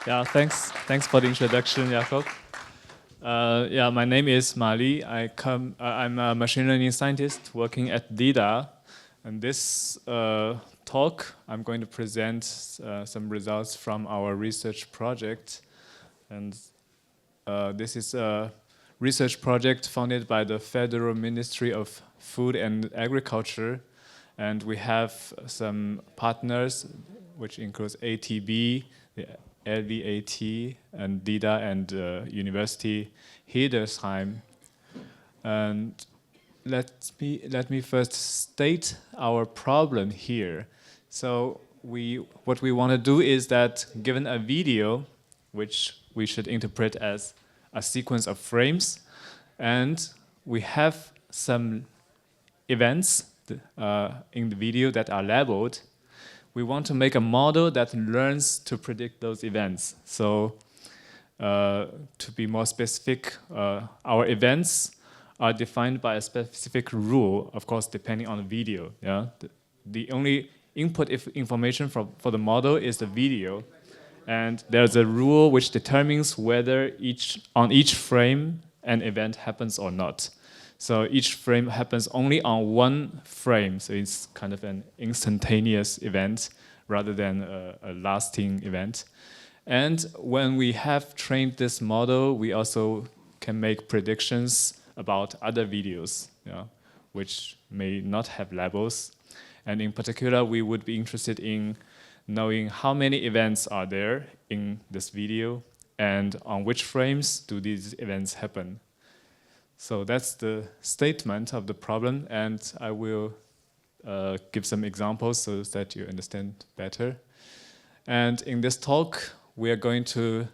Yeah, thanks for the introduction, Jakob. Yeah, my name is Mali. I'm a machine learning scientist working at dida. And this talk, I'm going to present some results from our research project. And this is a research project funded by the Federal Ministry of Food and Agriculture. And we have some partners, which includes ATB, the LVAT, and dida, and University Hildesheim. And let me first state our problem here. So what we want to do is that given a video, which we should interpret as a sequence of frames, and we have some events in the video that are labeled, we want to make a model that learns to predict those events. So to be more specific, our events are defined by a specific rule, of course, depending on the video. Yeah? The only input information for the model is the video. And there's a rule which determines whether on each frame an event happens or not. So each frame happens only on one frame, so it's kind of an instantaneous event rather than a lasting event. And when we have trained this model, we also can make predictions about other videos, which may not have labels. And in particular, we would be interested in knowing how many events are there in this video and on which frames do these events happen. So that's the statement of the problem, and I will give some examples so that you understand better. And in this talk, we are going to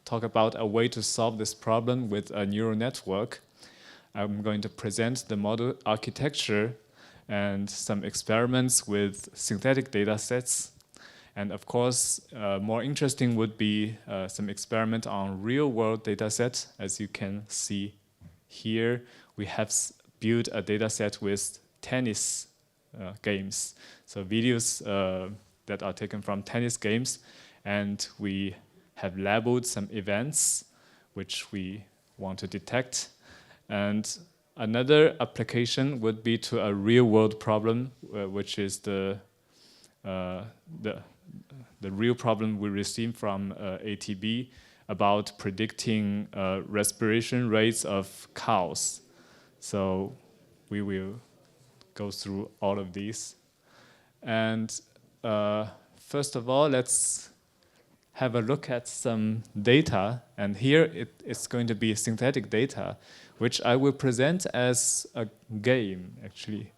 talk about a way to solve this problem with a neural network. I'm going to present the model architecture and some experiments with synthetic data sets. And of course, more interesting would be some experiment on real-world data sets. As you can see here, we have built a data set with tennis games. So videos that are taken from tennis games, and we have labeled some events which we want to detect. And another application would be to a real-world problem, which is the real problem we received from ATB about predicting respiration rates of cows. So we will go through all of these. And first of all, let's have a look at some data. And here it's going to be synthetic data, which I will present as a game, actually.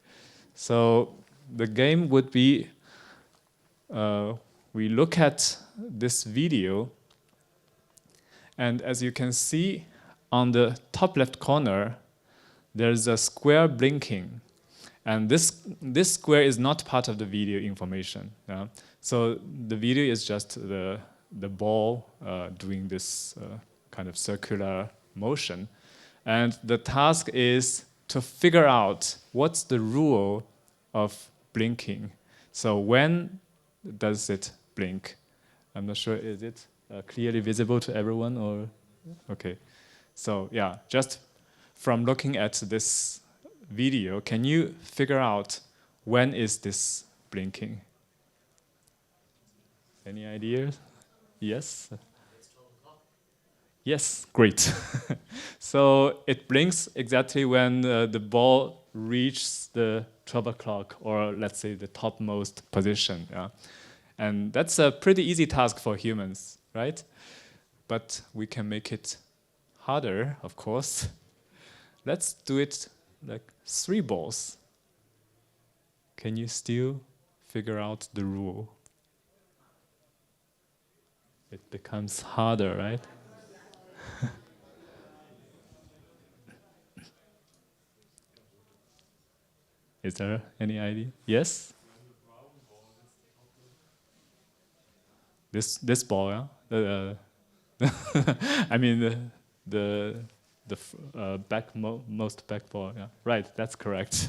So the game would be, we look at this video, and as you can see on the top left corner, there's a square blinking. And this square is not part of the video information. Yeah? So the video is just the ball doing this kind of circular motion. And the task is to figure out what's the rule of blinking. So when does it blink? I'm not sure, is it clearly visible to everyone or? Okay, so yeah, just from looking at this video, can you figure out when is this blinking? Any ideas? Yes? Yes, great. So it blinks exactly when the ball reaches the 12 o'clock, or let's say the topmost position. Yeah? And that's a pretty easy task for humans, right? But we can make it harder, of course. Let's do it like 3 balls. Can you still figure out the rule? It becomes harder, right? Is there any idea? Yes? This ball, yeah? I mean the most back ball, yeah. Right, that's correct.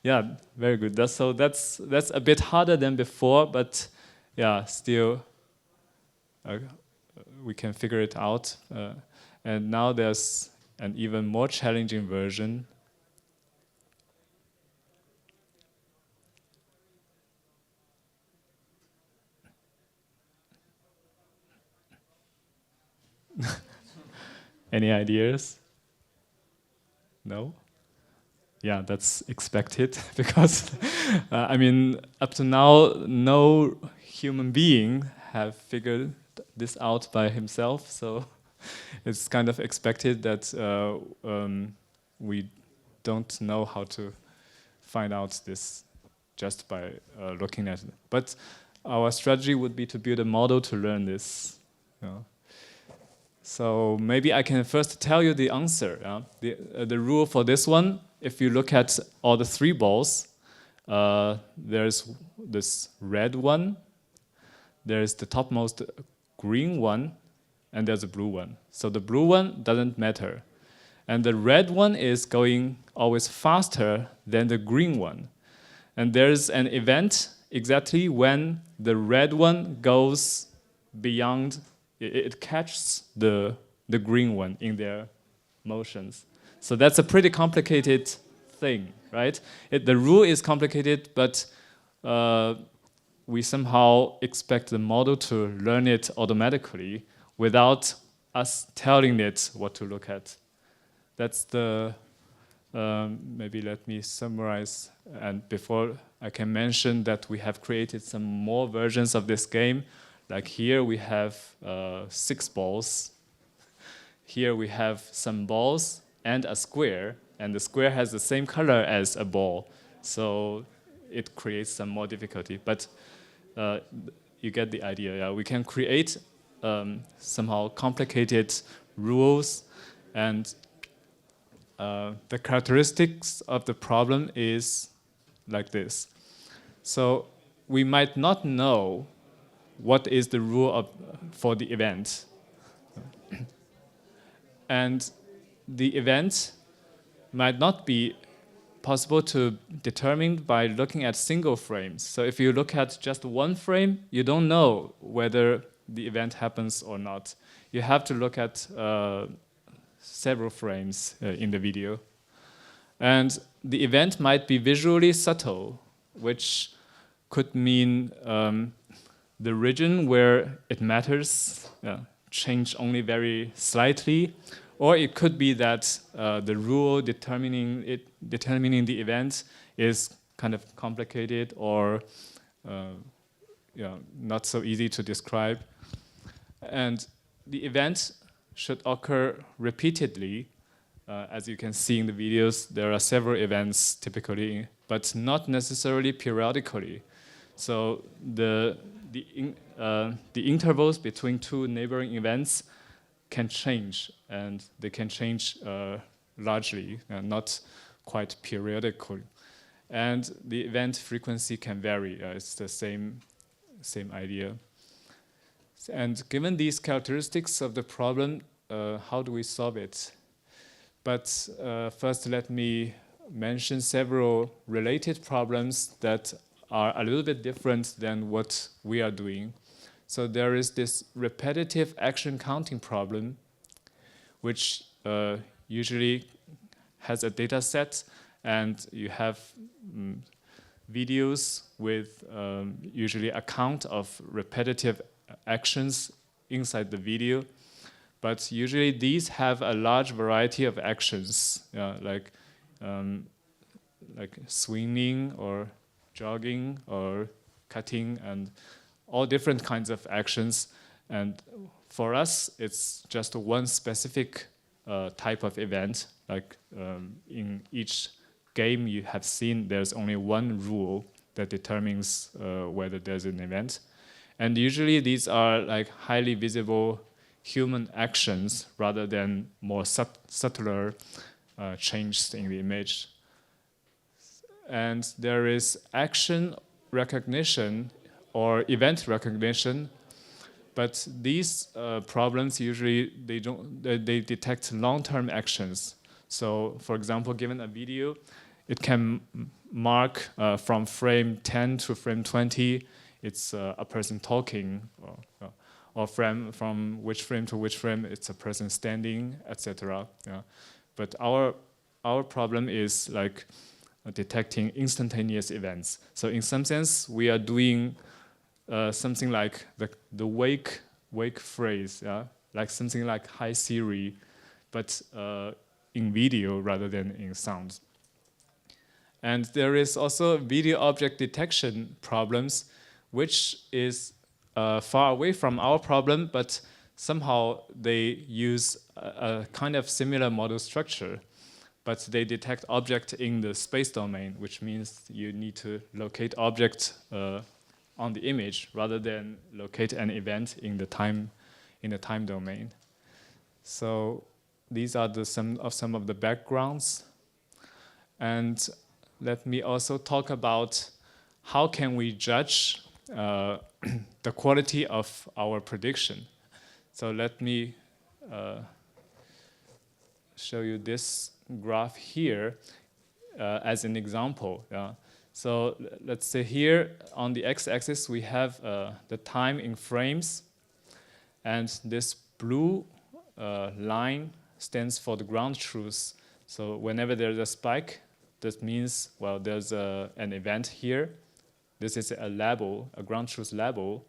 Yeah, very good. That's a bit harder than before, but yeah, still we can figure it out. And now there's an even more challenging version. Any ideas? No? Yeah, that's expected because I mean, up to now, no human being have figured this out by himself. So it's kind of expected that we don't know how to find out this just by looking at it. But our strategy would be to build a model to learn this. So maybe I can first tell you the answer. The rule for this one, if you look at all the 3 balls, there's this red one, there's the topmost green one, and there's a blue one. So the blue one doesn't matter. And the red one is going always faster than the green one. And there's an event exactly when the red one goes beyond, it catches the green one in their motions. So that's a pretty complicated thing, right? The rule is complicated, but we somehow expect the model to learn it automatically without us telling it what to look at. That's the, maybe let me summarize. And before I can mention that we have created some more versions of this game. Like here we have 6 balls. Here we have some balls and a square. And the square has the same color as a ball. So it creates some more difficulty. But you get the idea. Yeah? We can create somehow complicated rules. And the characteristics of the problem is like this. So we might not know what is the rule for the event. And the event might not be possible to determine by looking at single frames. So if you look at just one frame, you don't know whether the event happens or not. You have to look at several frames in the video. And the event might be visually subtle, which could mean the region where it matters change only very slightly, or it could be that the rule determining the event is kind of complicated or not so easy to describe. And the event should occur repeatedly. As you can see in the videos, there are several events typically, but not necessarily periodically. So the intervals between 2 neighboring events can change, and they can change largely, not quite periodically. And the event frequency can vary. It's the same idea. And given these characteristics of the problem, how do we solve it? But first, let me mention several related problems that are a little bit different than what we are doing. So there is this repetitive action counting problem, which usually has a data set, and you have videos with usually a count of repetitive actions inside the video. But usually these have a large variety of actions, like swinging or jogging or cutting, and all different kinds of actions. And for us, it's just one specific type of event. Like in each game you have seen, there's only one rule that determines whether there's an event. And usually these are like highly visible human actions rather than more subtler changes in the image. And there is action recognition or event recognition, but these problems usually they detect long-term actions. So, for example, given a video, it can mark from frame 10 to frame 20. It's a person talking, or from which frame to which frame it's a person standing, etc. Yeah. But our problem is like detecting instantaneous events. So in some sense, we are doing something like the wake phrase, yeah, like something like hi Siri, but in video rather than in sound. And there is also video object detection problems, which is far away from our problem, but somehow they use a kind of similar model structure, but they detect object in the space domain, which means you need to locate object on the image rather than locate an event in the time domain. So these are some of the backgrounds. And let me also talk about how can we judge the quality of our prediction. So let me show you this graph here as an example. Yeah. So let's say here on the x-axis we have the time in frames, and this blue line stands for the ground truth. So whenever there's a spike, that means, well, there's an event here. This is a label, a ground truth label.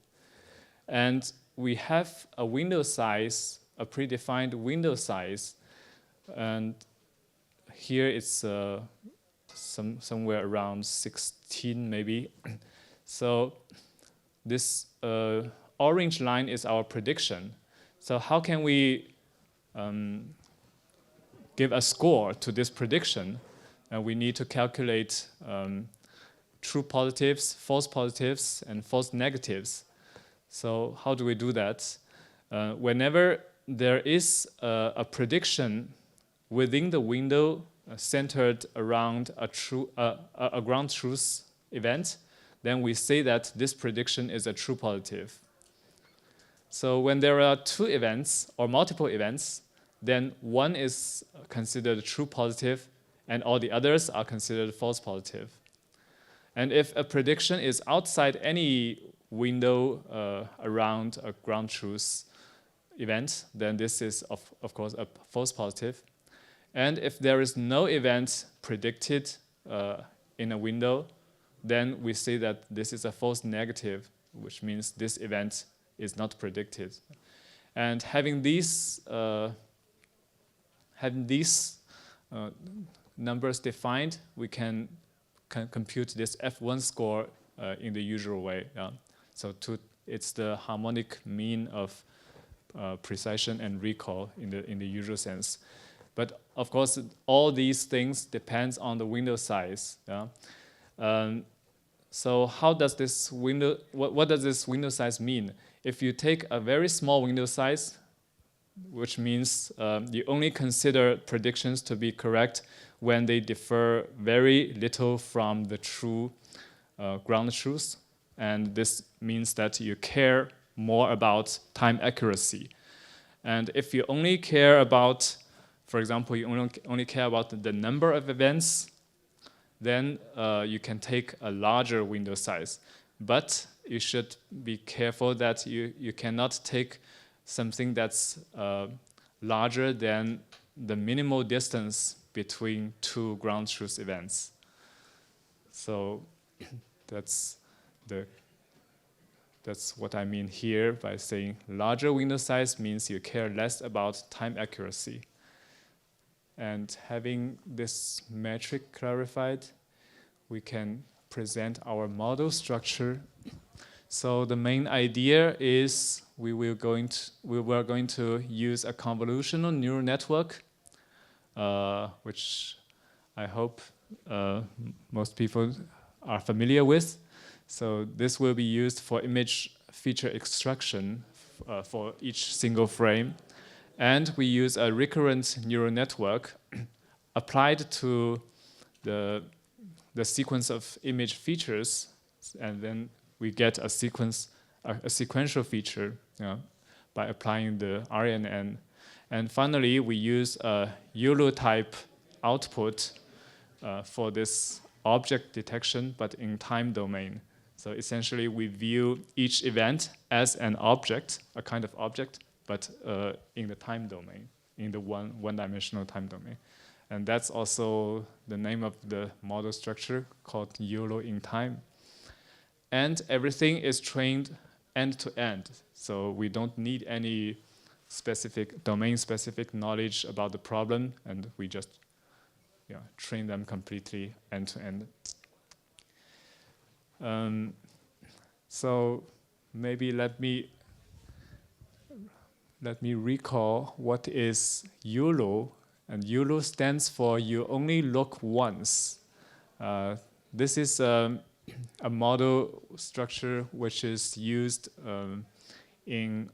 And we have a window size, a predefined window size. And here it's somewhere around 16 maybe. So this orange line is our prediction. So how can we give a score to this prediction? We need to calculate true positives, false positives, and false negatives. So how do we do that? Whenever there is a prediction within the window centered around a ground truth event, then we say that this prediction is a true positive. So when there are two events or multiple events, then one is considered true positive and all the others are considered false positive. And if a prediction is outside any window around a ground truth event, then this is of course a false positive. And if there is no event predicted in a window, then we say that this is a false negative, which means this event is not predicted. And having these numbers defined, we can compute this F1 score in the usual way. Yeah? So it's the harmonic mean of precision and recall in the usual sense. But of course, all these things depends on the window size. Yeah? So how does this window? What does this window size mean? If you take a very small window size, which means you only consider predictions to be correct when they differ very little from the true ground truth, and this means that you care more about time accuracy. And if you only care about, for example, you only care about the number of events, then you can take a larger window size. But you should be careful that you cannot take something that's larger than the minimal distance between two ground truth events. So that's what I mean here by saying larger window size means you care less about time accuracy. And having this metric clarified, we can present our model structure. So the main idea is we were going to use a convolutional neural network, which I hope most people are familiar with. So this will be used for image feature extraction for each single frame. And we use a recurrent neural network applied to the sequence of image features, and then we get a sequential feature, you know, by applying the RNN. And finally, we use a YOLO-type output for this object detection, but in time domain. So essentially, we view each event as an object, a kind of object, but in the time domain, in the one-dimensional time domain. And that's also the name of the model structure called YOLO-in-Time. And everything is trained end-to-end. So we don't need any specific domain-specific knowledge about the problem, and we just train them completely end-to-end. So maybe let me recall what is YOLO, and YOLO stands for you only look once. This is a model structure which is used in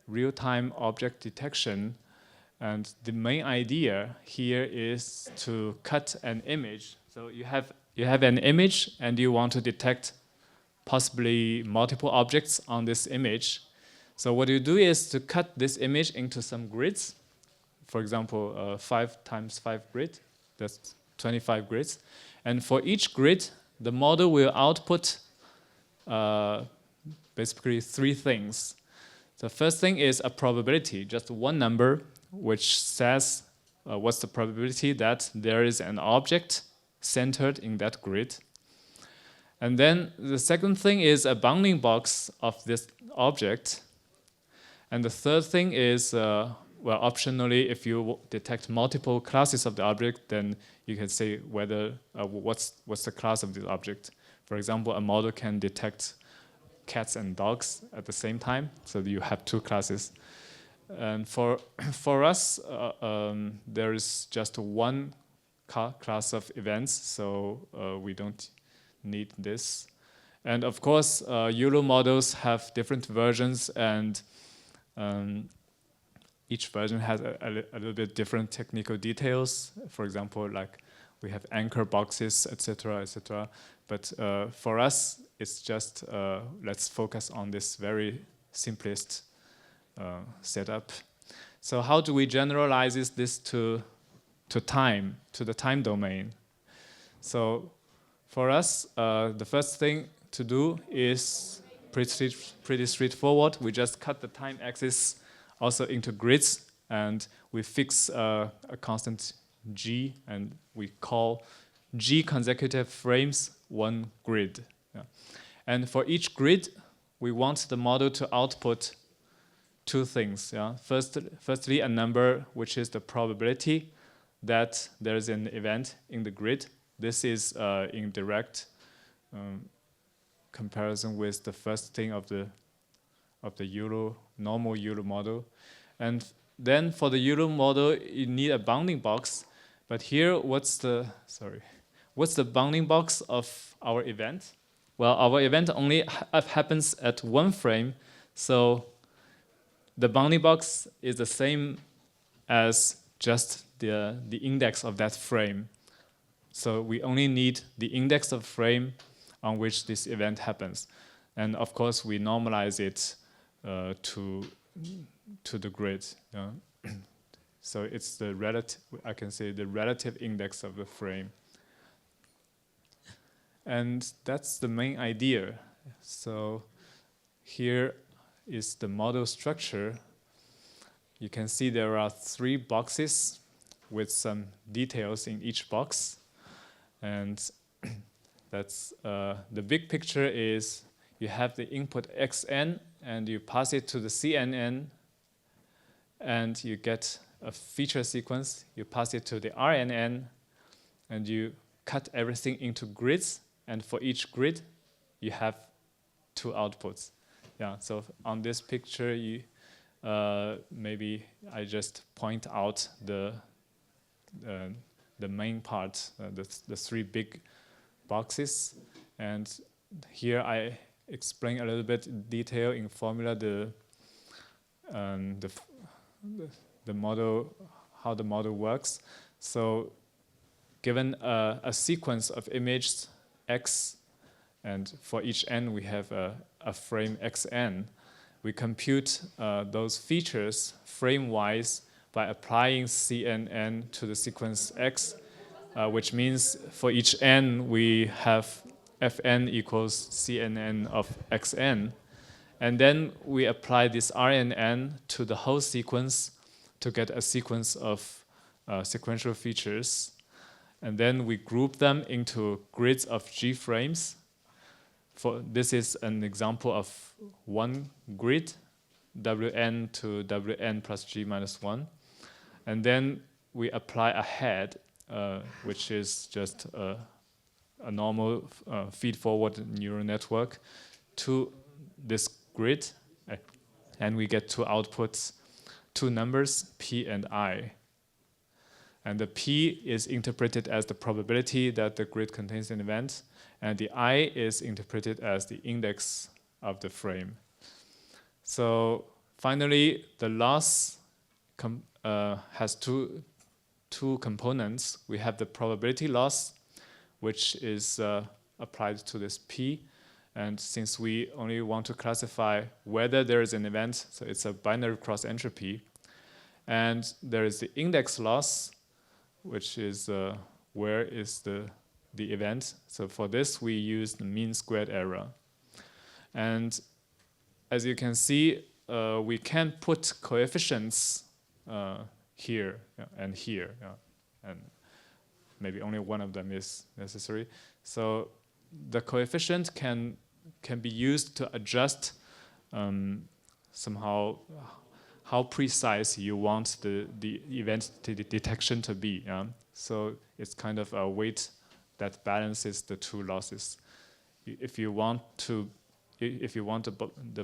real-time object detection, and the main idea here is to cut an image. So you have an image and you want to detect possibly multiple objects on this image. So what you do is to cut this image into some grids. For example, 5 times 5 grid, that's 25 grids. And for each grid, the model will output basically 3 things. The first thing is a probability, just one number, which says what's the probability that there is an object centered in that grid. And then the second thing is a bounding box of this object. And the third thing is, well, optionally, if you detect multiple classes of the object, then you can say whether what's the class of this object. For example, a model can detect cats and dogs at the same time, so you have 2 classes. And for us, there is just one class of events, so we don't need this. And of course, YOLO models have different versions, and each version has a little bit different technical details. For example, like we have anchor boxes, etc., etc. But for us, it's just let's focus on this very simplest setup. So how do we generalize this to time, to the time domain? So for us, the first thing to do is pretty straightforward. We just cut the time axis also into grids, and we fix a constant g, and we call g consecutive frames one grid. Yeah. And for each grid, we want the model to output 2 things. Yeah. Firstly, a number which is the probability that there is an event in the grid. This is in direct comparison with the first thing of the normal YOLO model. And then for the YOLO model, you need a bounding box. But here, what's the bounding box of our event? Well, our event only happens at 1 frame, so the bounding box is the same as just the index of that frame. So we only need the index of frame on which this event happens. And of course, we normalize it to the grid. So it's the relative, I can say the relative index of the frame. And that's the main idea. So here is the model structure. You can see there are 3 boxes with some details in each box. And that's the big picture is you have the input xn and you pass it to the CNN and you get a feature sequence. You pass it to the RNN and you cut everything into grids, and for each grid you have 2 outputs. Yeah, so on this picture you maybe I just point out the main part, the 3 big boxes, and here I explain a little bit detail in formula the model, how the model works. So given a sequence of images x, and for each n we have a frame xn, we compute those features frame-wise by applying CNN to the sequence x, which means for each n we have fn equals cnn of xn. And then we apply this RNN to the whole sequence to get a sequence of sequential features. And then we group them into grids of G frames. This is an example of one grid, Wn to Wn plus G minus 1. And then we apply a head, which is just a normal feed-forward neural network to this grid, and we get two outputs, two numbers, p and I. And the p is interpreted as the probability that the grid contains an event, and the I is interpreted as the index of the frame. So finally, the loss has two components. We have the probability loss, which is applied to this p. And since we only want to classify whether there is an event, so it's a binary cross entropy. And there is the index loss, which is where is the event. So for this, we use the mean squared error. And as you can see, we can put coefficients here and here. And maybe only one of them is necessary. So the coefficient can be used to adjust somehow how precise you want the event detection to be. So it's kind of a weight that balances the two losses. If you want the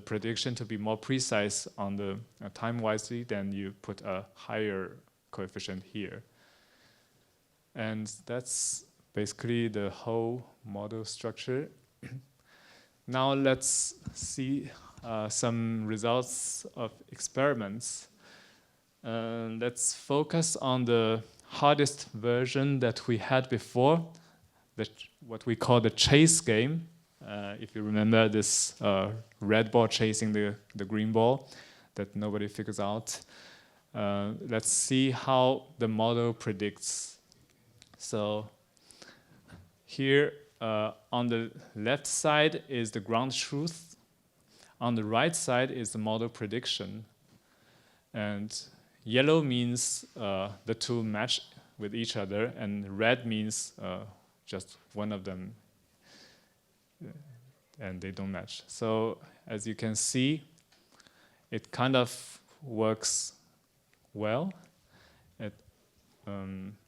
prediction to be more precise on the time-wisely, then you put a higher coefficient here. And that's basically the whole model structure. Now let's see some results of experiments. Let's focus on the hardest version that we had before, what we call the chase game. If you remember this red ball chasing the green ball that nobody figures out. Let's see how the model predicts. So here on the left side is the ground truth. On the right side is the model prediction. And yellow means the two match with each other, and red means just one of them and they don't match. So as you can see, it kind of works well. It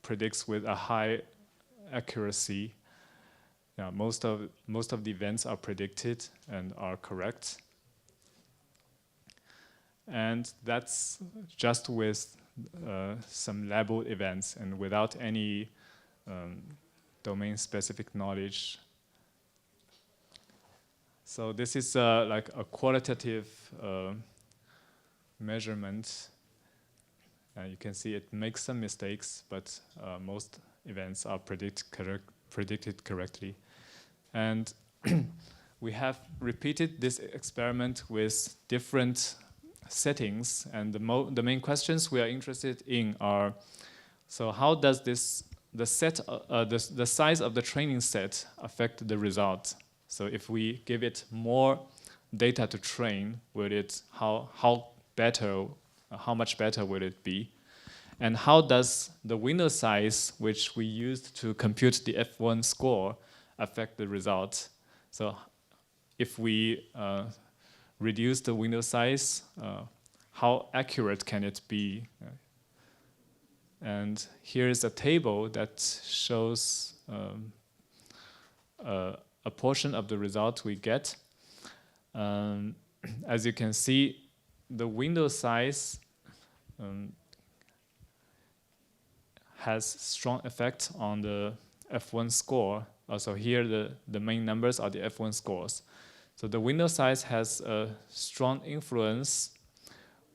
predicts with a high accuracy. Most of the events are predicted and are correct. And that's just with some labeled events and without any domain-specific knowledge. So this is like a qualitative measurement. You can see it makes some mistakes, but most events are predicted correctly. And we have repeated this experiment with different settings, and the main questions we are interested in are: so how does the size of the training set affect the result? So if we give it more data to train, how much better will it be? And how does the window size, which we used to compute the F1 score, affect the result? So if we reduce the window size, how accurate can it be? And here is a table that shows a portion of the result we get. As you can see, the window size has strong effect on the F1 score. Also here, the main numbers are the F1 scores. So the window size has a strong influence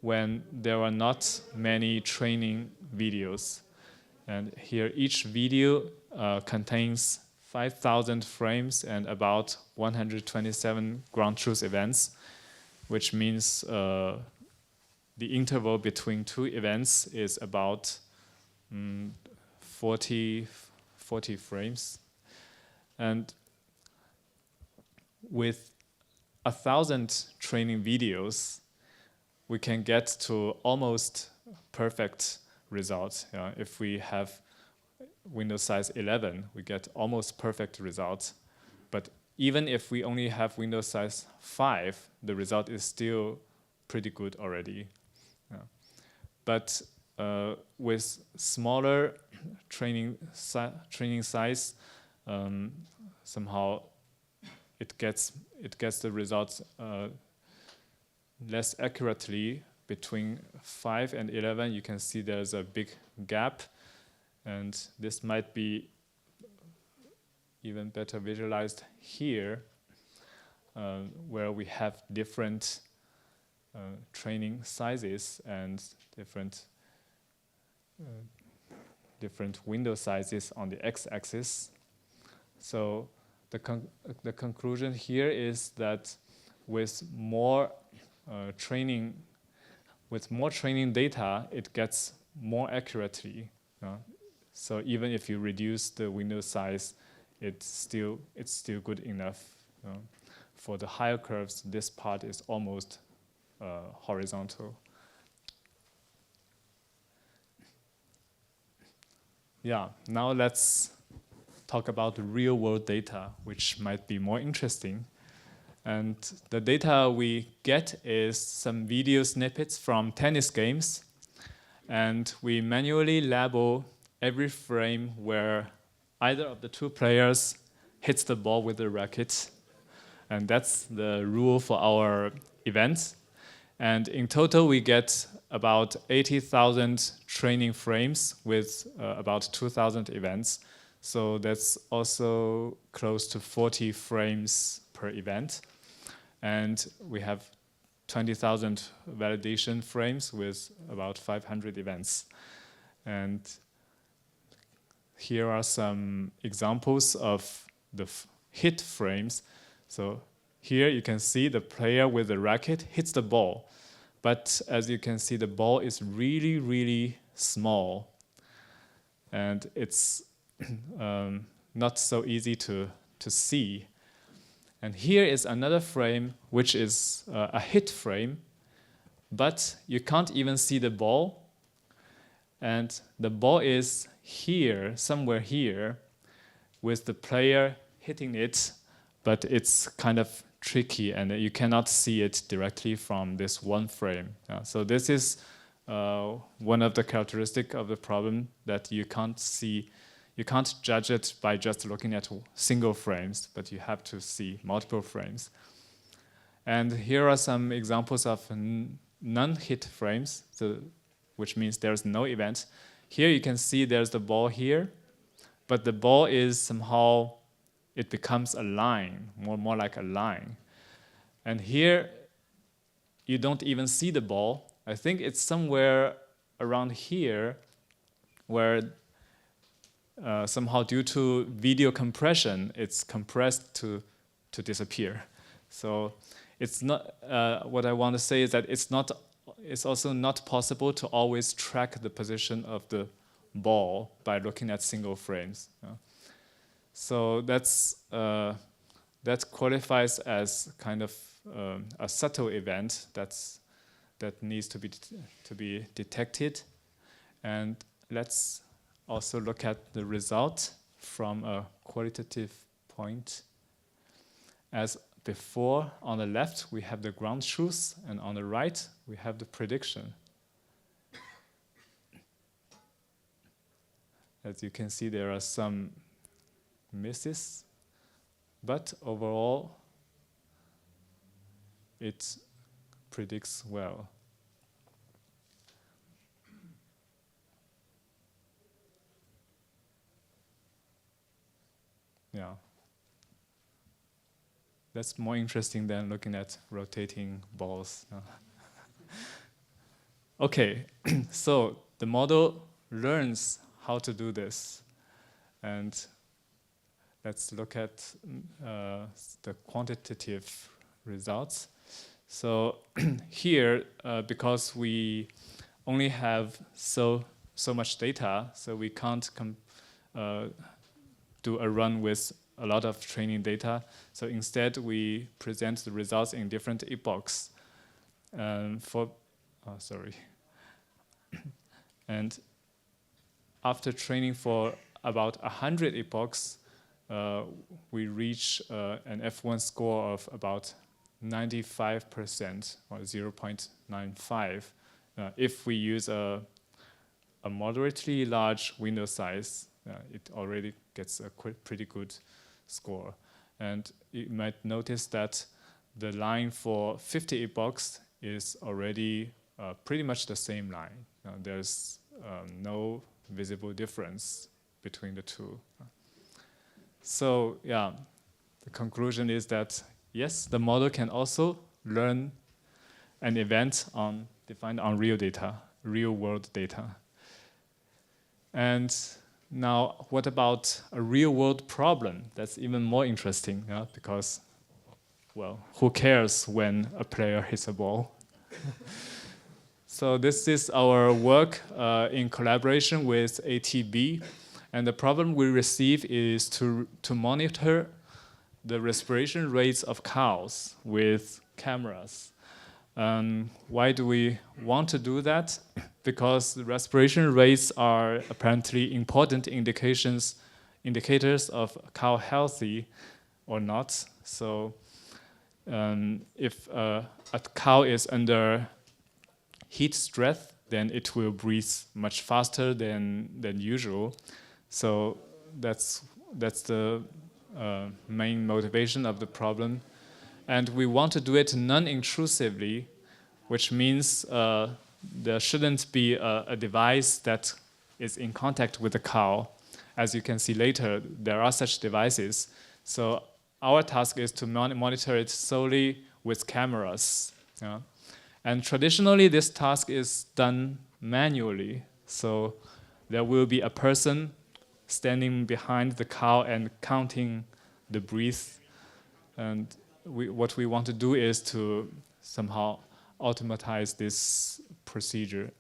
when there are not many training videos. And here each video contains 5,000 frames and about 127 ground truth events, which means the interval between two events is about 40 frames. And with 1,000 training videos, we can get to almost perfect results. If we have window size 11, we get almost perfect results. But even if we only have window size 5, the result is still pretty good already. But with smaller training size, somehow it gets the results less accurately. Between 5 and 11, you can see there's a big gap, and this might be even better visualized here, where we have different training sizes and different window sizes on the x-axis. So the conclusion here is that with more training data, it gets more accurately. So even if you reduce the window size, it's still good enough. For the higher curves, this part is almost horizontal. Yeah, now let's talk about the real-world data, which might be more interesting. And the data we get is some video snippets from tennis games, and we manually label every frame where either of the two players hits the ball with the racket. And that's the rule for our events. And in total, we get about 80,000 training frames with about 2,000 events. So that's also close to 40 frames per event. And we have 20,000 validation frames with about 500 events. And here are some examples of the hit frames. So here you can see the player with the racket hits the ball. But as you can see, the ball is really, really small. And it's not so easy to see. And here is another frame, which is a hit frame. But you can't even see the ball. And the ball is here, somewhere here, with the player hitting it. But it's kind of tricky, and you cannot see it directly from this one frame. So this is one of the characteristics of the problem, that you can't judge it by just looking at single frames, but you have to see multiple frames. And here are some examples of non-hit frames, which means there's no event. Here you can see there's the ball here, but the ball is somehow, it becomes a line, more like a line. And here, you don't even see the ball. I think it's somewhere around here, where somehow due to video compression, it's compressed to disappear. So it's not, what I want to say is that it's also not possible to always track the position of the ball by looking at single frames. So that qualifies as kind of a subtle event that needs to be detected. And let's also look at the result from a qualitative point. As before, on the left we have the ground truth, and on the right we have the prediction. As you can see, there are some misses, but overall it predicts well. Yeah. That's more interesting than looking at rotating balls. Okay, so the model learns how to do this. And let's look at the quantitative results. So here, because we only have so much data, so we can't do a run with a lot of training data. So instead, we present the results in different epochs. And after training for about 100 epochs, we reach an F1 score of about 95% or 0.95 if we use a moderately large window size. It already gets a pretty good score. And you might notice that the line for 50 epochs is already pretty much the same line. There's no visible difference between the two. So yeah, the conclusion is that yes, the model can also learn an event defined on real data, real world data. And now, what about a real world problem? That's even more interesting, because, well, who cares when a player hits a ball? So this is our work in collaboration with ATB. And the problem we receive is to monitor the respiration rates of cows with cameras. Why do we want to do that? Because the respiration rates are apparently important indicators of cow healthy or not. So if a cow is under heat stress, then it will breathe much faster than usual. So that's the main motivation of the problem. And we want to do it non-intrusively, which means there shouldn't be a device that is in contact with the cow. As you can see later, there are such devices. So our task is to monitor it solely with cameras. And traditionally, this task is done manually. So there will be a person standing behind the cow and counting the breath. And what we want to do is to somehow automatize this procedure.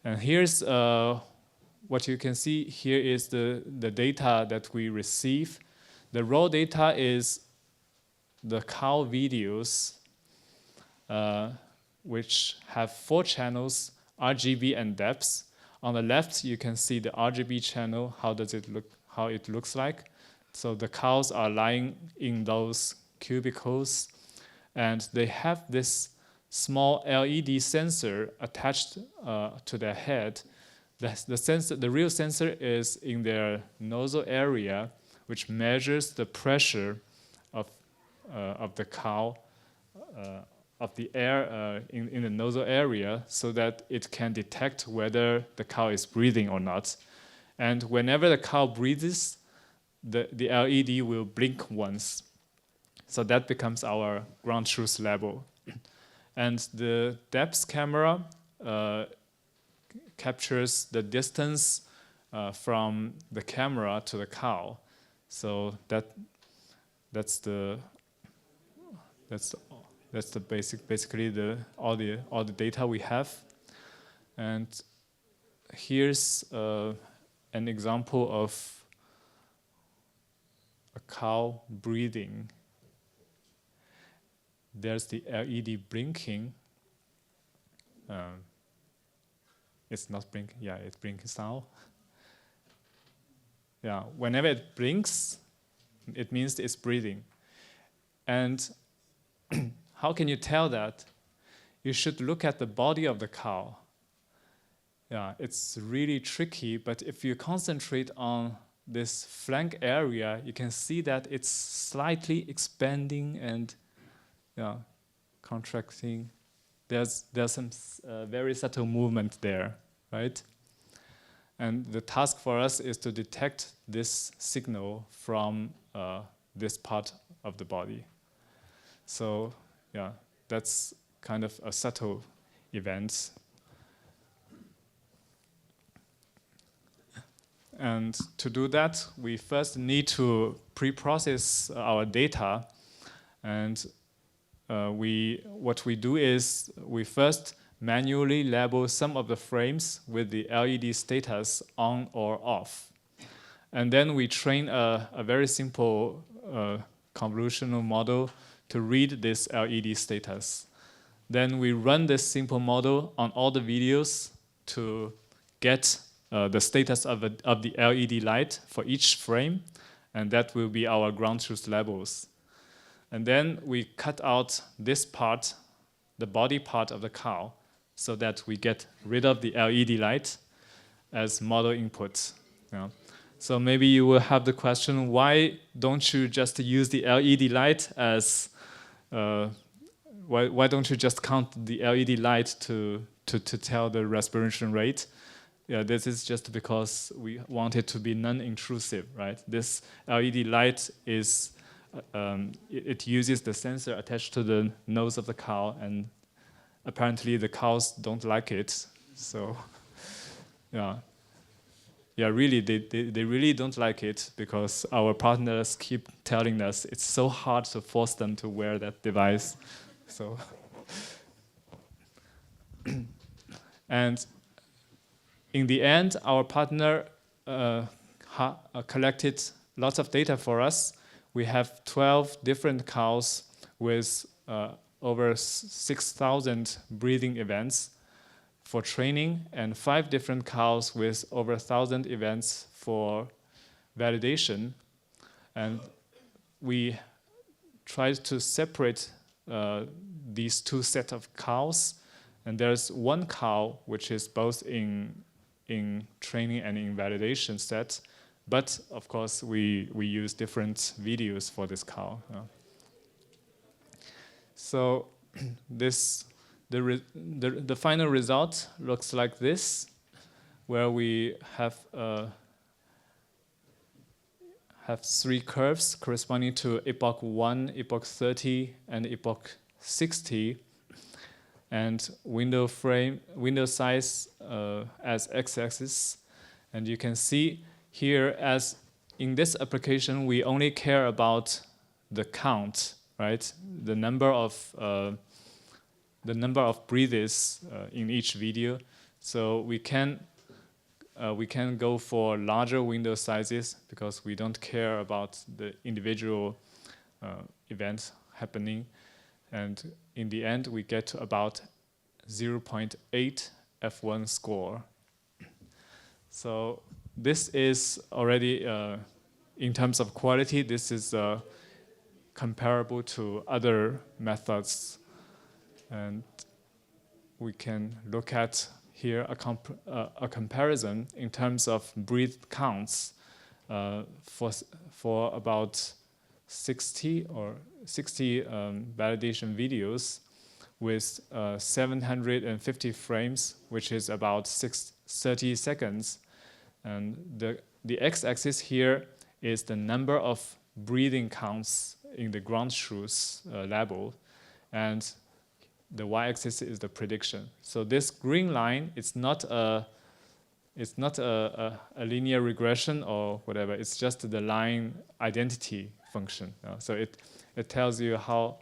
And here's what you can see here is the data that we receive. The raw data is the cow videos, which have 4 channels, RGB and depth. On the left, you can see the RGB channel, how it looks like. So the cows are lying in those cubicles, and they have this small LED sensor attached to their head. The real sensor is in their nozzle area, which measures the pressure of the cow, of the air in the nozzle area, so that it can detect whether the cow is breathing or not. And whenever the cow breathes, the LED will blink once. So that becomes our ground truth level. And the depth camera captures the distance from the camera to the cow. So that's basically all the data we have. And here's an example of a cow breathing. There's the LED blinking. It's not blinking. Yeah, it blinks now. Yeah, whenever it blinks, it means it's breathing. And how can you tell that? You should look at the body of the cow. Yeah, it's really tricky, but if you concentrate on this flank area, you can see that it's slightly expanding and contracting. There's some very subtle movement there, right? And the task for us is to detect this signal from this part of the body. So yeah, that's kind of a subtle event. And to do that, we first need to pre-process our data. And what we do is we first manually label some of the frames with the LED status on or off. And then we train a very simple convolutional model to read this LED status. Then we run this simple model on all the videos to get the status of the LED light for each frame, and that will be our ground truth levels. And then we cut out this part, the body part of the cow, so that we get rid of the LED light as model input. Yeah. So maybe you will have the question, why don't you just use the LED light as, why don't you just count the LED light to tell the respiration rate? Yeah, this is just because we want it to be non-intrusive, right? This LED light is, it uses the sensor attached to the nose of the cow, and apparently the cows don't like it. So, yeah. Yeah, really, they really don't like it because our partners keep telling us it's so hard to force them to wear that device. So, and in the end, our partner collected lots of data for us. We have 12 different cows with over 6,000 breathing events for training, and 5 different cows with over 1,000 events for validation. And we tried to separate these 2 sets of cows. And there's one cow which is both in training and in validation set. But of course, we use different videos for this cow. So the final result looks like this, where we have 3 curves corresponding to epoch 1, epoch 30, and epoch 60, and window size as x-axis. And you can see here, as in this application, we only care about the count, right? The number of breathes in each video. So we can go for larger window sizes because we don't care about the individual events happening. And in the end, we get to about 0.8 F1 score. So this is already, in terms of quality, this is comparable to other methods. And we can look at here a comparison in terms of breath counts for about 60 validation videos with 750 frames, which is about 30 seconds. And the x-axis here is the number of breathing counts in the ground truth level, and the y-axis is the prediction. So this green line, it's not a linear regression or whatever. It's just the line identity function. So it tells you how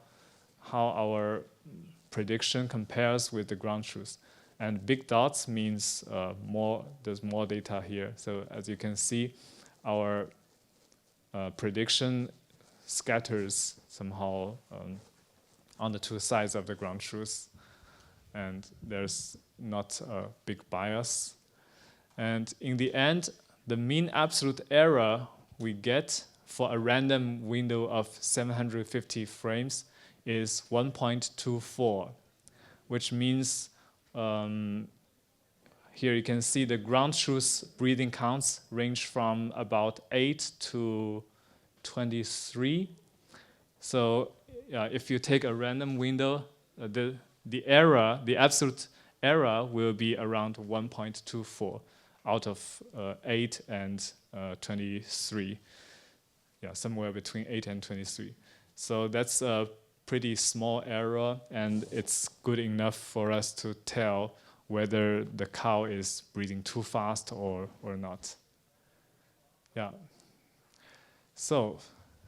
our prediction compares with the ground truth. And big dots means there's more data here. So as you can see, our prediction scatters somehow on the 2 sides of the ground truth, and there's not a big bias. And in the end, the mean absolute error we get for a random window of 750 frames is 1.24, which means here you can see the ground truth breathing counts range from about 8 to 23. So if you take a random window, the absolute error will be around 1.24 out of 8 and 23. Yeah, somewhere between 8 and 23. So that's a pretty small error, and it's good enough for us to tell whether the cow is breathing too fast or not. Yeah. So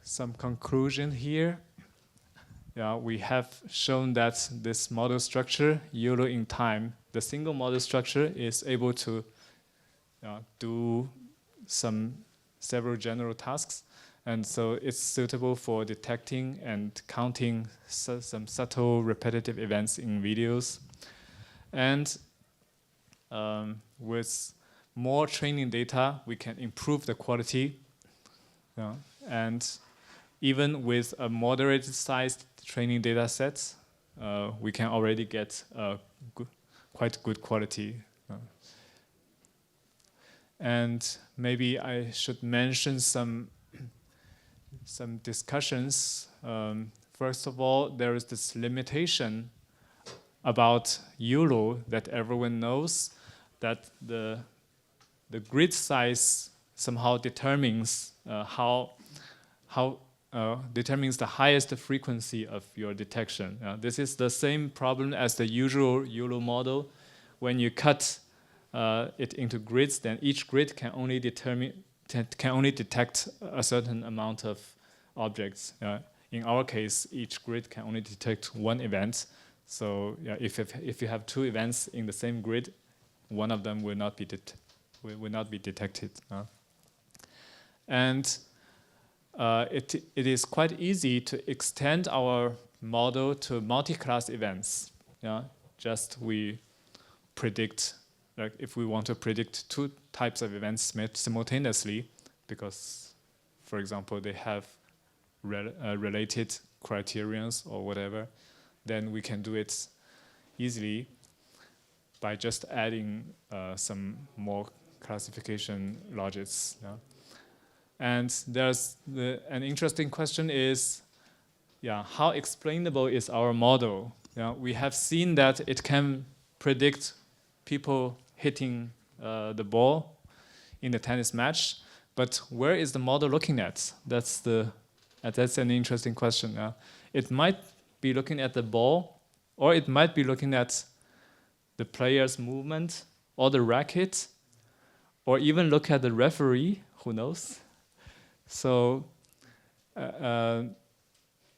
some conclusion here. Yeah, we have shown that this model structure, YOLO-in-Time, the single model structure is able to do some several general tasks. And so it's suitable for detecting and counting some subtle repetitive events in videos. And with more training data, we can improve the quality. And even with a moderate sized training data set, we can already get quite good quality. And maybe I should mention some discussions. First of all, there is this limitation about YOLO that everyone knows, that the grid size somehow determines determines the highest frequency of your detection. This is the same problem as the usual YOLO model. When you cut it into grids, then each grid can only detect a certain amount of objects. In our case, each grid can only detect one event. So if you have two events in the same grid, one of them will not be detected. And it is quite easy to extend our model to multi-class events. Just we predict, like if we want to predict two types of events simultaneously, because, for example, they have related criterions or whatever, then we can do it easily by just adding some more classification logics. And there's an interesting question is, how explainable is our model? We have seen that it can predict people hitting the ball in the tennis match, but where is the model looking at? That's an interesting question. It might be looking at the ball, or it might be looking at the player's movement, or the racket, or even look at the referee, who knows? So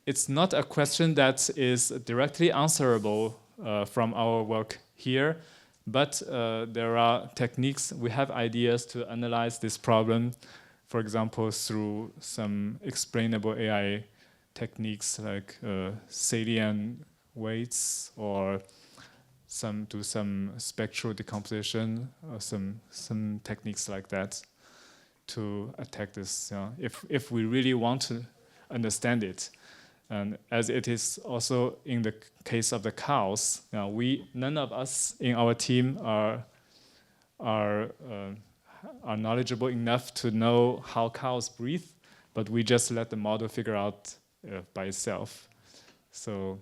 it's not a question that is directly answerable from our work here, but there are techniques, we have ideas to analyze this problem, for example, through some explainable AI techniques like Salient weights, or do some spectral decomposition, or some techniques like that to attack this, if we really want to understand it. And as it is also in the case of the cows, none of us in our team are knowledgeable enough to know how cows breathe, but we just let the model figure out by itself. So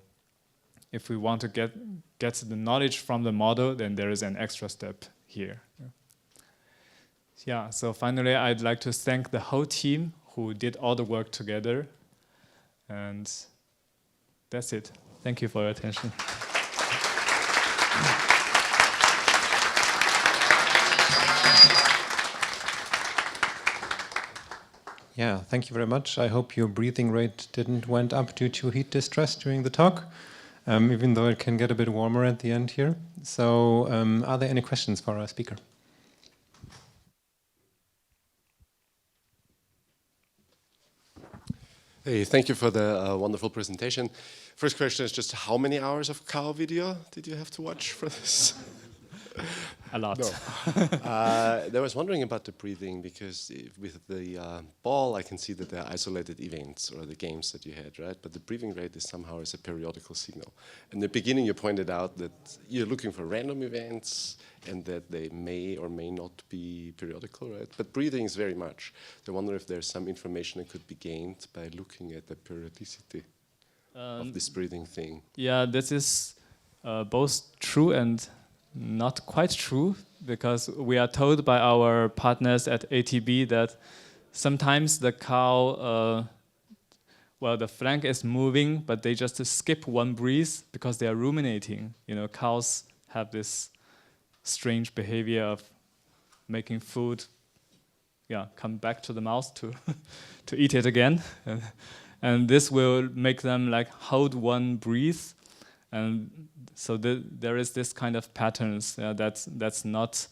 if we want to get the knowledge from the model, then there is an extra step here. So finally, I'd like to thank the whole team who did all the work together. And that's it. Thank you for your attention. Yeah, thank you very much. I hope your breathing rate didn't went up due to heat distress during the talk, even though it can get a bit warmer at the end here. So are there any questions for our speaker? Hey, thank you for the wonderful presentation. First question is just how many hours of cow video did you have to watch for this? A lot. No. I was wondering about the breathing, because with the ball, I can see that there are isolated events or the games that you had, right? But the breathing rate is somehow as a periodical signal. In the beginning, you pointed out that you're looking for random events and that they may or may not be periodical, right? But breathing is very much. So I wonder if there's some information that could be gained by looking at the periodicity of this breathing thing. Yeah, this is both true and not quite true, because we are told by our partners at ATB that sometimes the cow, the flank is moving, but they just skip one breath because they are ruminating. Cows have this strange behavior of making food, come back to the mouth to to eat it again, and this will make them like hold one breath. And so there is this kind of patterns that's not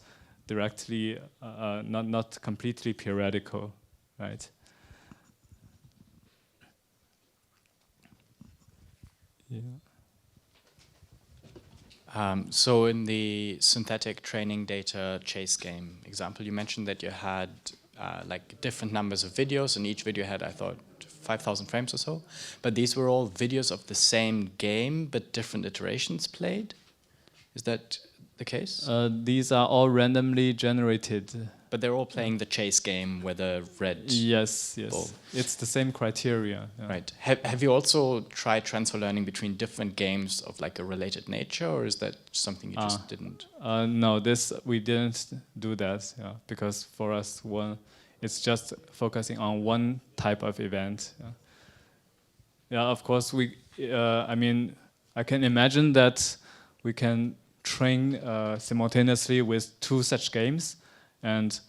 directly, not completely periodical. right? Yeah. So in the synthetic training data chase game example, you mentioned that you had like different numbers of videos, and each video had, I thought, 5,000 frames or so. But these were all videos of the same game, but different iterations played. Is that the case? These are all randomly generated. But they're all playing the chase game with a red Yes, yes. ball. It's the same criteria. Yeah. Right. Have you also tried transfer learning between different games of like a related nature, or is that something you just didn't? No, we didn't do that. Yeah, because for us, it's just focusing on one type of event. Yeah, yeah, of course I mean, I can imagine that we can train simultaneously with two such games, and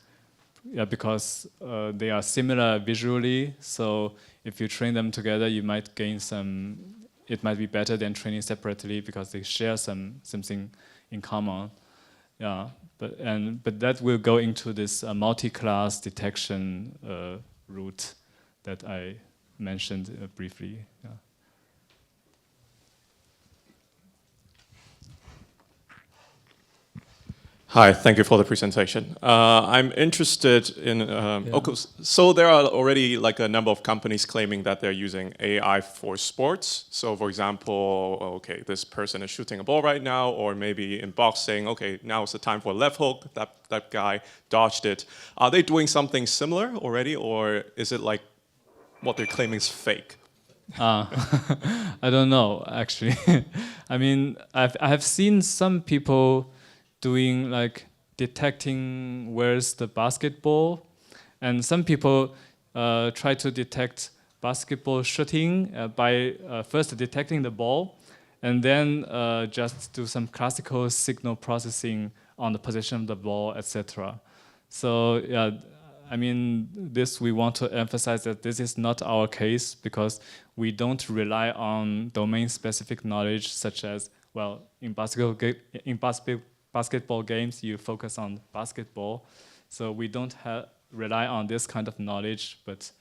yeah, because they are similar visually, so if you train them together, you might gain some. It might be better than training separately because they share something in common. Yeah, but that will go into this multi-class detection route that I mentioned briefly. Yeah. Hi, thank you for the presentation. I'm interested in, okay, so there are already like a number of companies claiming that they're using AI for sports. So for example, okay, this person is shooting a ball right now, or maybe in boxing, okay, now it's the time for a left hook, that guy dodged it. Are they doing something similar already, or is it like what they're claiming is fake? I don't know, actually. I mean, I have seen some people doing like detecting where's the basketball, and some people try to detect basketball shooting by first detecting the ball, and then just do some classical signal processing on the position of the ball, etc. So yeah, I mean, we want to emphasize that this is not our case because we don't rely on domain-specific knowledge, such as, well, in basketball games, you focus on basketball. So we don't rely on this kind of knowledge, but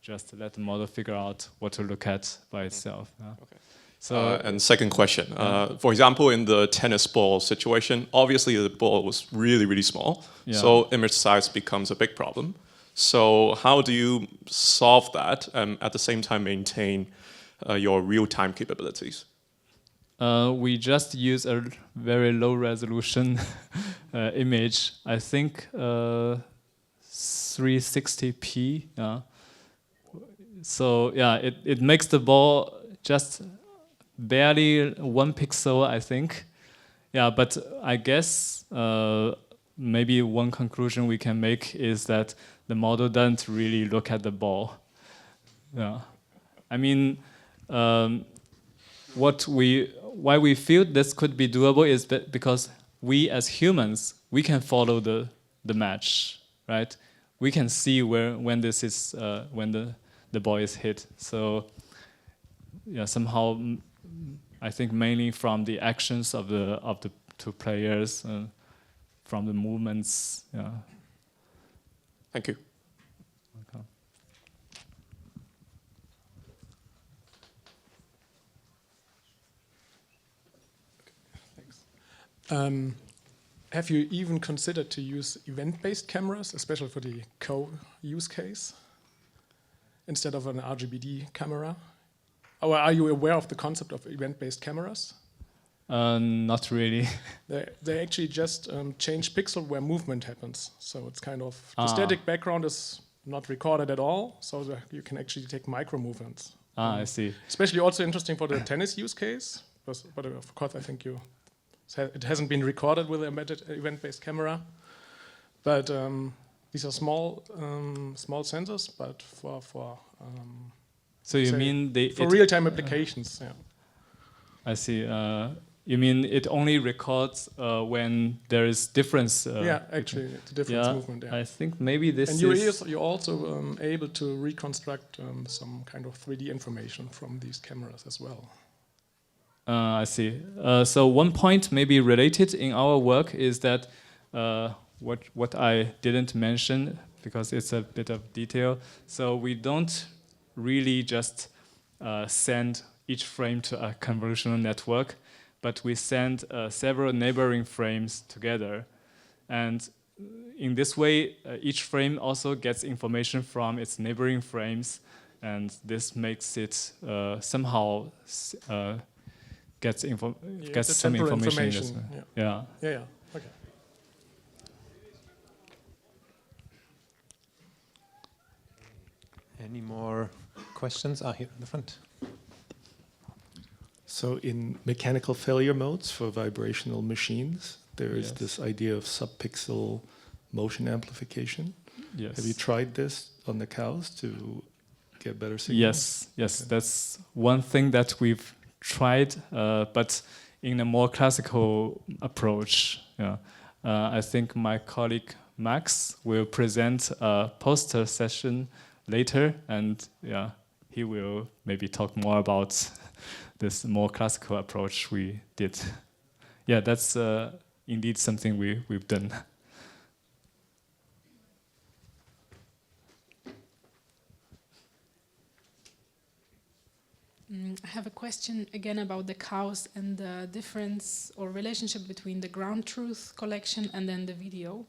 just let the model figure out what to look at by itself. Yeah. Okay. So, and second question, for example, in the tennis ball situation, obviously the ball was really, really small. Yeah. So image size becomes a big problem. So how do you solve that and at the same time maintain your real-time capabilities? we just use a very low resolution image. I think 360p. Yeah. So yeah, it makes the ball just barely 1 pixel, I think. Yeah, but I guess maybe one conclusion we can make is that the model doesn't really look at the ball. Yeah, I mean, why we feel this could be doable is that because we as humans, we can follow the match, right? We can see when this is when the ball is hit. So yeah, somehow I think mainly from the actions of the two players, from the movements. Yeah. Thank you. Okay. Have you even considered to use event-based cameras, especially for the co-use case, instead of an RGBD camera? Or are you aware of the concept of event-based cameras? Not really. They actually just change pixel where movement happens. So it's kind of, the static background is not recorded at all, so that you can actually take micro movements. I see. Especially also interesting for the tennis use case, but of course I think it hasn't been recorded with an embedded event-based camera. But these are small sensors, but for so you mean for real-time applications? Yeah. I see. You mean it only records when there is difference? Yeah, actually, it's a difference movement. Yeah. I think maybe this and is. You're also able to reconstruct some kind of 3D information from these cameras as well. I see. So one point maybe related in our work is that what I didn't mention because it's a bit of detail. So we don't really just send each frame to a convolutional network, but we send several neighboring frames together. And in this way, each frame also gets information from its neighboring frames, and this makes it somehow gets some information. Yeah. Okay. Any more questions? Here in the front. So in mechanical failure modes for vibrational machines, there is this idea of subpixel motion amplification. Yes. Have you tried this on the cows to get better signals? Yes, okay. That's one thing that we've tried, but in a more classical approach. Yeah. I think my colleague Max will present a poster session later, and he will maybe talk more about this more classical approach we did. Yeah, that's indeed something we've done. I have a question again about the cows and the difference or relationship between the ground truth collection and then the video.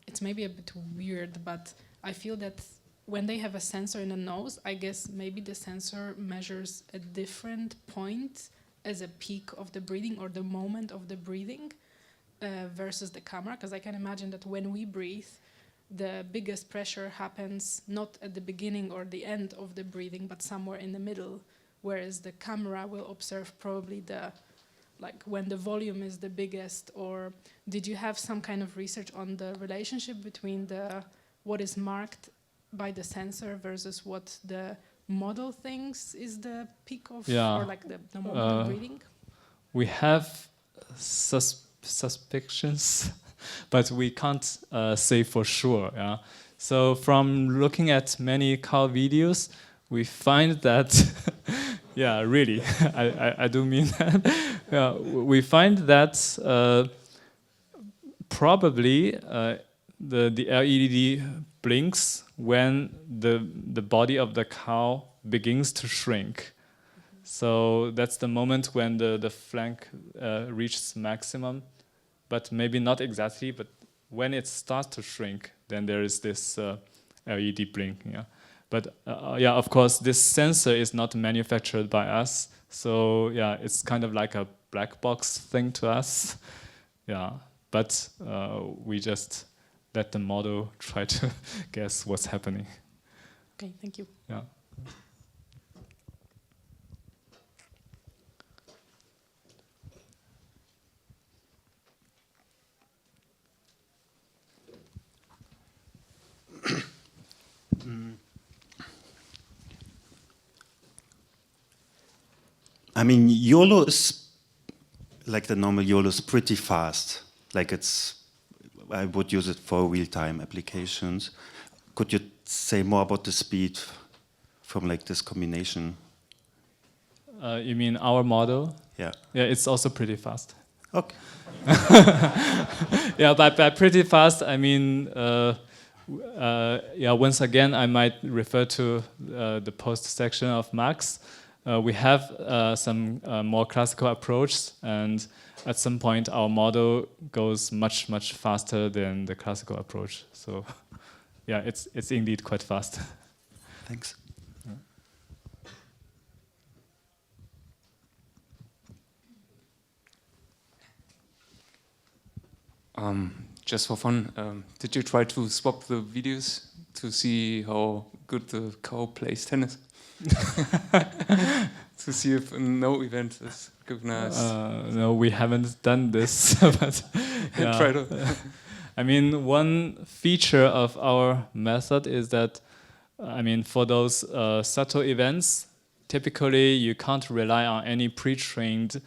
It's maybe a bit weird, but I feel that when they have a sensor in the nose, I guess maybe the sensor measures a different point as a peak of the breathing or the moment of the breathing versus the camera, because I can imagine that when we breathe, the biggest pressure happens not at the beginning or the end of the breathing, but somewhere in the middle, whereas the camera will observe probably when the volume is the biggest. Or did you have some kind of research on the relationship between what is marked by the sensor versus what the model thinks is the peak of, or like the moment of breathing? We have suspicions, but we can't say for sure. Yeah. So from looking at many cow videos, we find that, really, I do mean that. We find that probably the LED blinks when the body of the cow begins to shrink. So that's the moment when the flank reaches maximum, but maybe not exactly, but when it starts to shrink, then there is this LED blink. Yeah. But of course, this sensor is not manufactured by us, so it's kind of like a black box thing to us. Yeah, but we just let the model try to guess what's happening. Okay, thank you. Yeah. I mean, YOLO is, like the normal YOLO, is pretty fast. I would use it for real-time applications. Could you say more about the speed from this combination? You mean our model? Yeah. Yeah, it's also pretty fast. Okay. By pretty fast, I mean, once again, I might refer to the post section of Max. We have some more classical approach, and at some point our model goes much, much faster than the classical approach. So it's indeed quite fast. Thanks. Just for fun, did you try to swap the videos to see how good the cow plays tennis? To see if no event is recognized. No, we haven't done this. But try to. I mean, one feature of our method is that, for those subtle events, typically you can't rely on any pre-trained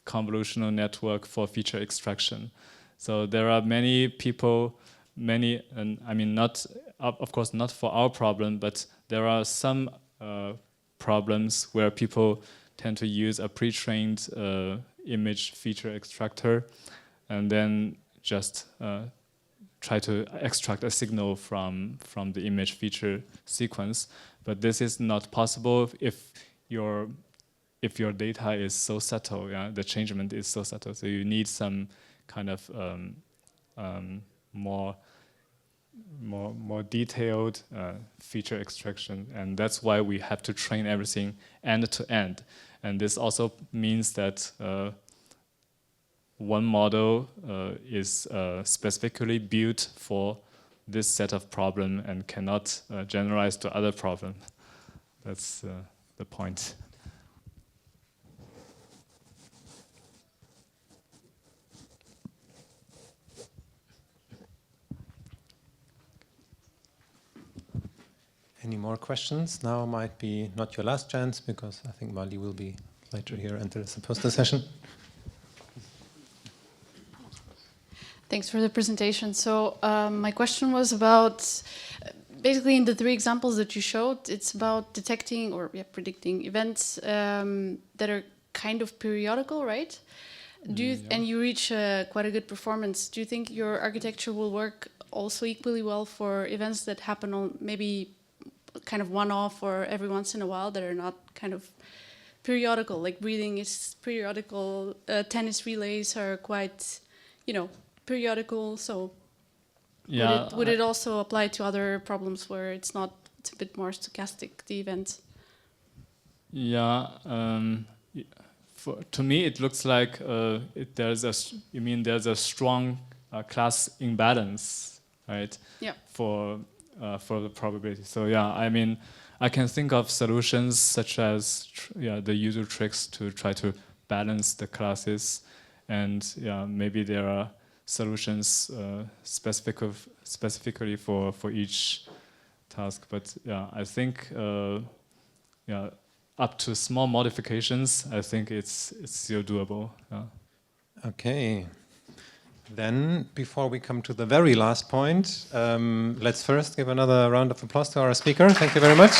convolutional network for feature extraction. So there are many people, not, of course, not for our problem, but there are some problems where people tend to use a pre-trained image feature extractor and then just try to extract a signal from the image feature sequence. But this is not possible if your data is so subtle. Yeah, the changement is so subtle. So you need some kind of more detailed feature extraction, and that's why we have to train everything end to end. And this also means that one model is specifically built for this set of problem and cannot generalize to other problem. That's the point. Any more questions? Now might be not your last chance, because I think Mali will be later here until the poster session. Thanks for the presentation. So my question was about, basically in the 3 examples that you showed, it's about detecting or predicting events that are kind of periodical, right? And you reach quite a good performance. Do you think your architecture will work also equally well for events that happen on maybe kind of one-off or every once in a while, that are not kind of periodical? Like breathing is periodical, tennis relays are quite, periodical. So would it also apply to other problems where it's not, it's a bit more stochastic, the events? Yeah. To me, it looks like there's a strong class imbalance, right? Yeah. For the probability. So yeah, I mean, I can think of solutions such as the usual tricks to try to balance the classes, and maybe there are solutions specifically for each task. But I think up to small modifications, I think it's still doable. Yeah. Okay. Then, before we come to the very last point, let's first give another round of applause to our speaker. Thank you very much.